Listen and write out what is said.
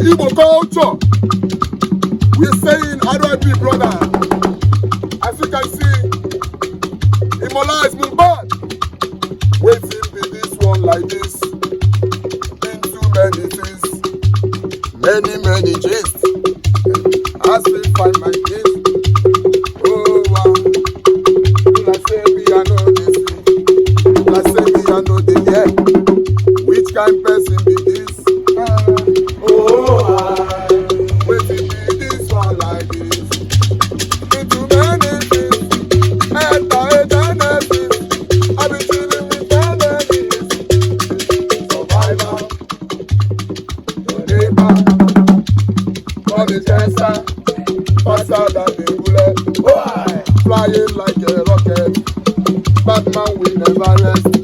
Igbo culture. We're saying RIP, brother. As you can see, Imola is Mohbad. Waiting be this one like this. Been too many things, many gists. I still find my kids. Oh wow. You like say me I know this thing. You like say me I know the yeah. Which kind person be this? Waiting be this one like this. Been too many things. I've been chilling with enemies. Survivor, your neighbor, for the tester, faster than the bullet. Flying like a rocket, Batman will never rest.